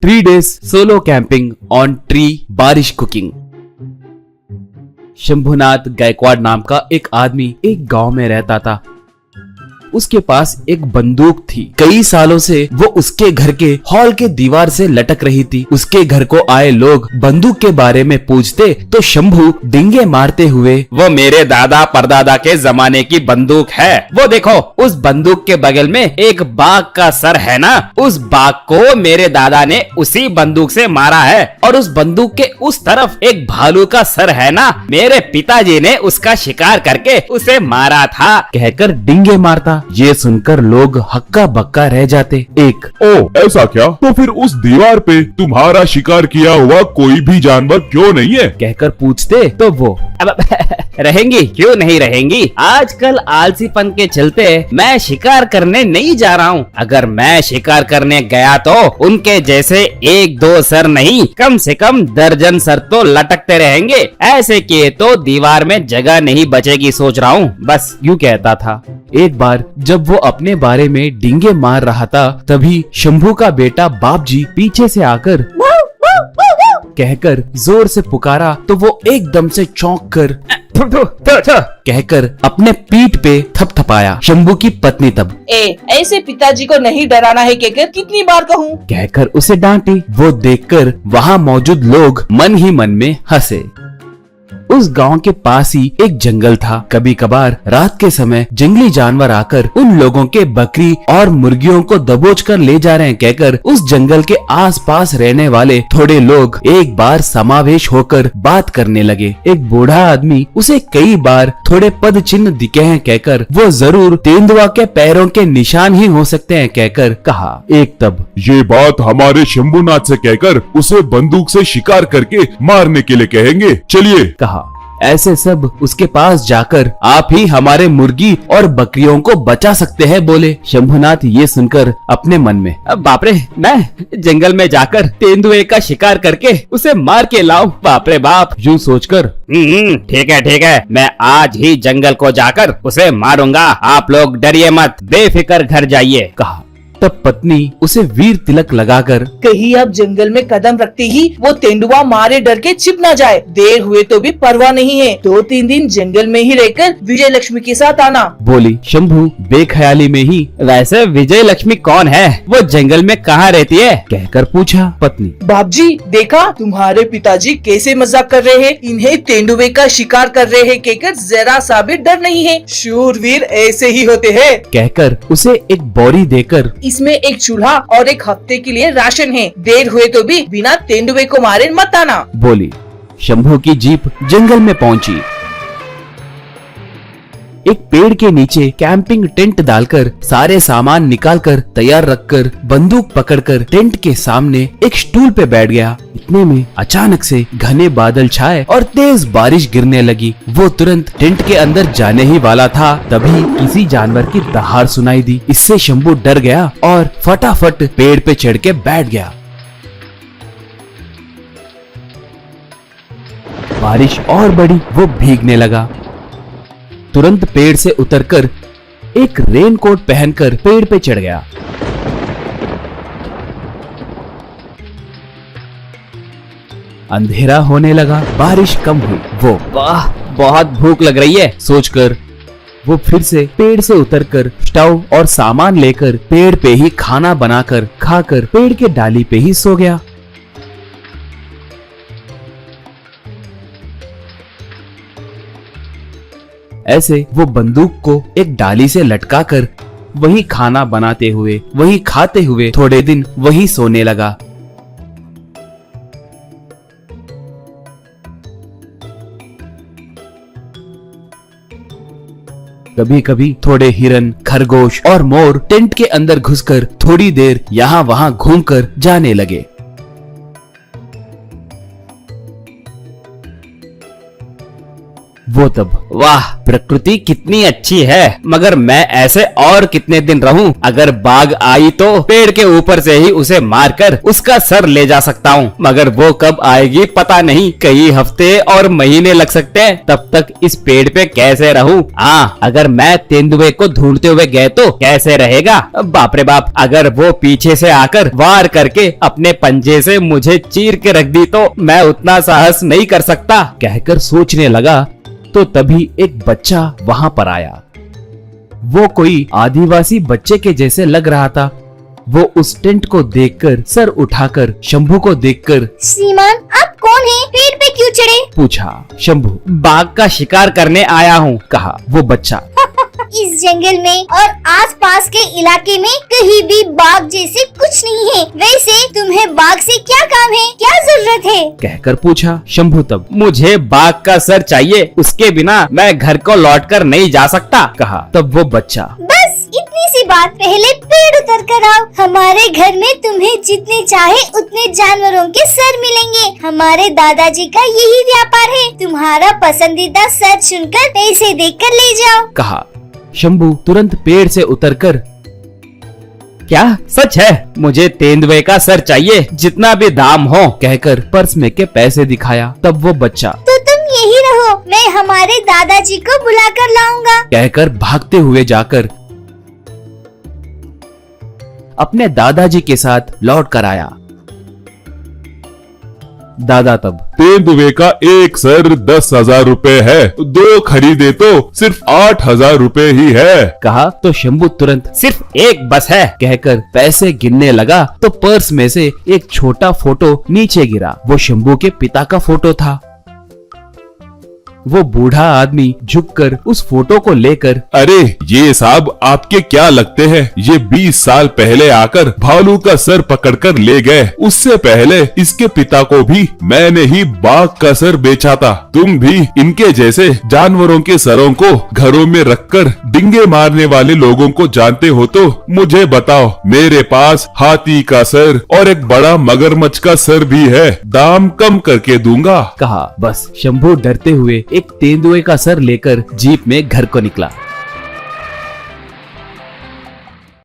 3 days solo camping on tree बारिश cooking. Shambhunath Gaekwad नाम का एक आदमी एक गांव में रहता था। उसके पास एक बंदूक थी। कई सालों से वो उसके घर के हॉल के दीवार से लटक रही थी। उसके घर को आए लोग बंदूक के बारे में पूछते तो शंभू डिंगे मारते हुए, वो मेरे दादा परदादा के जमाने की बंदूक है, वो देखो उस बंदूक के बगल में एक बाघ का सर है ना, उस बाघ को मेरे दादा ने उसी बंदूक से मारा है, और उस बंदूक के उस तरफ एक भालू का सर है ना, मेरे पिताजी ने उसका शिकार करके उसे मारा था, कहकर डिंगे मारता। ये सुनकर लोग हक्का बक्का रह जाते। एक, ओ ऐसा क्या? तो फिर उस दीवार पे तुम्हारा शिकार किया हुआ कोई भी जानवर क्यों नहीं है? कहकर पूछते तो वो, अब रहेंगी क्यों नहीं रहेंगी, आजकल आलसीपन के चलते मैं शिकार करने नहीं जा रहा हूँ। अगर मैं शिकार करने गया तो उनके जैसे 1-2 सर नहीं, कम से कम दर्जन सर तो लटकते रहेंगे। ऐसे किए तो दीवार में जगह नहीं बचेगी, सोच रहा हूँ, बस यूँ कहता था। एक बार जब वो अपने बारे में डिंगे मार रहा था, तभी शंभू का बेटा बापजी पीछे से आकर कहकर जोर से पुकारा तो वो एकदम से चौंक कर कहकर अपने पीठ पे थपथपाया। शंभू की पत्नी तब, ऐसे पिताजी को नहीं डराना है कहकर कितनी बार कहूँ, कहकर उसे डांटी। वो देखकर वहाँ मौजूद लोग मन ही मन में हंसे। उस गांव के पास ही एक जंगल था। कभी कभार रात के समय जंगली जानवर आकर उन लोगों के बकरी और मुर्गियों को दबोच कर ले जा रहे हैं कहकर उस जंगल के आसपास रहने वाले थोड़े लोग एक बार समावेश होकर बात करने लगे। एक बूढ़ा आदमी उसे कई बार थोड़े पद चिन्ह दिखे हैं कहकर वो जरूर तेंदुआ के पैरों के निशान ही हो सकते हैं कहकर कहा। एक तब, ये बात हमारे शंभुनाथ से कहकर उसे बंदूक से शिकार करके मारने के लिए कहेंगे, चलिए, कहा। ऐसे सब उसके पास जाकर आप ही हमारे मुर्गी और बकरियों को बचा सकते हैं बोले। शंभुनाथ ये सुनकर अपने मन में, अब बाप रे, मैं जंगल में जाकर तेंदुए का शिकार करके उसे मार के लाऊं, बाप रे बाप, यूं सोचकर ठीक है, मैं आज ही जंगल को जाकर उसे मारूंगा, आप लोग डरिए मत, बेफिक्र घर जाइए, कहा। तब पत्नी उसे वीर तिलक लगाकर, कहीं अब जंगल में कदम रखते ही वो तेंदुआ मारे डर के छिप न जाए, देर हुए तो भी परवाह नहीं है, 2-3 दिन जंगल में ही रहकर विजय लक्ष्मी के साथ आना, बोली। शंभू बेख्याली में ही, वैसे विजय लक्ष्मी कौन है, वो जंगल में कहाँ रहती है, कहकर पूछा। पत्नी, बापजी देखा तुम्हारे पिताजी कैसे मजाक कर रहे हैं, इन्हें तेंदुए का शिकार कर रहे हैं कहकर जरा सा भी डर नहीं है, शूरवीर ऐसे ही होते हैं, कहकर उसे एक बोरी देकर, इसमें एक चूल्हा और एक हफ्ते के लिए राशन है, देर हुए तो भी बिना तेंदुए को मारे मत आना, बोली। शंभू की जीप जंगल में पहुंची। एक पेड़ के नीचे कैंपिंग टेंट डालकर सारे सामान निकालकर तैयार रखकर बंदूक पकड़कर टेंट के सामने एक स्टूल पे बैठ गया। इतने में अचानक से घने बादल छाए और तेज बारिश गिरने लगी। वो तुरंत टेंट के अंदर जाने ही वाला था, तभी किसी जानवर की दहाड़ सुनाई दी। इससे शंभू डर गया और फटाफट पेड़ पे चढ़ के बैठ गया। बारिश और बढ़ी, वो भीगने लगा। तुरंत पेड़ से उतरकर एक रेनकोट पहनकर पेड़ पे चढ़ गया। अंधेरा होने लगा, बारिश कम हुई। वो, वाह बहुत भूख लग रही है सोचकर वो फिर से पेड़ से उतरकर स्टोव और सामान लेकर पेड़ पे ही खाना बनाकर खाकर पेड़ के डाली पे ही सो गया। ऐसे वो बंदूक को एक डाली से लटकाकर वही खाना बनाते हुए, वही खाते हुए थोड़े दिन वही सोने लगा। कभी कभी थोड़े हिरन, खरगोश और मोर टेंट के अंदर घुसकर थोड़ी देर यहाँ वहाँ घूमकर जाने लगे। वो तब, वाह प्रकृति कितनी अच्छी है, मगर मैं ऐसे और कितने दिन रहूं? अगर बाघ आई तो पेड़ के ऊपर से ही उसे मारकर उसका सर ले जा सकता हूँ, मगर वो कब आएगी पता नहीं, कई हफ्ते और महीने लग सकते हैं। तब तक इस पेड़ पे कैसे रहूं? हाँ, अगर मैं तेंदुए को ढूंढते हुए गए तो कैसे रहेगा? बाप रे बाप, अगर वो पीछे से आकर वार करके अपने पंजे से मुझे चीर के रख दी तो मैं उतना साहस नहीं कर सकता। कहकर सोचने लगा तो तभी एक बच्चा वहां पर आया। वो कोई आदिवासी बच्चे के जैसे लग रहा था। वो उस टेंट को देखकर सर उठाकर शंभू को देखकर, श्रीमान आप कौन हैं? पेड़ पे क्यों चढ़े? पूछा। शंभू, बाघ का शिकार करने आया हूँ, कहा वो बच्चा। इस जंगल में और आसपास के इलाके में कहीं भी बाघ जैसे कुछ नहीं है। वैसे तुम्हें बाघ से क्या काम है, क्या जरूरत है? कहकर पूछा शंभू तब। मुझे बाघ का सर चाहिए, उसके बिना मैं घर को लौटकर नहीं जा सकता, कहा तब वो बच्चा। बस इतनी सी बात, पहले पेड़ उतर कर आओ। हमारे घर में तुम्हें जितने चाहे उतने जानवरों के सर मिलेंगे। हमारे दादाजी का यही व्यापार है। तुम्हारा पसंदीदा सर चुनकर पैसे देकर ले जाओ, कहा। शंभू तुरंत पेड़ से उतरकर, क्या सच है? मुझे तेंदुए का सर चाहिए, जितना भी दाम हो, कहकर पर्स में के पैसे दिखाया। तब वो बच्चा, तो तुम यही रहो, मैं हमारे दादाजी को बुला कर लाऊंगा, कहकर भागते हुए जाकर अपने दादाजी के साथ लौट कर आया। दादा तब, तेंदुए का एक सर 10,000 रुपए है, 2 खरीदे तो सिर्फ 8,000 रुपए ही है, कहा तो शंभू तुरंत सिर्फ एक बस है, कहकर पैसे गिनने लगा तो पर्स में से एक छोटा फोटो नीचे गिरा। वो शंभू के पिता का फोटो था। वो बूढ़ा आदमी झुककर उस फोटो को लेकर, अरे ये साहब आपके क्या लगते हैं? ये 20 साल पहले आकर भालू का सर पकड़कर ले गए। उससे पहले इसके पिता को भी मैंने ही बाघ का सर बेचा था। तुम भी इनके जैसे जानवरों के सरों को घरों में रखकर डिंगे मारने वाले लोगों को जानते हो तो मुझे बताओ। मेरे पास हाथी का सर और एक बड़ा मगरमच्छ का सर भी है, दाम कम करके दूंगा, कहा। बस शंभू डरते हुए एक तेंदुए का सर लेकर जीप में घर को निकला।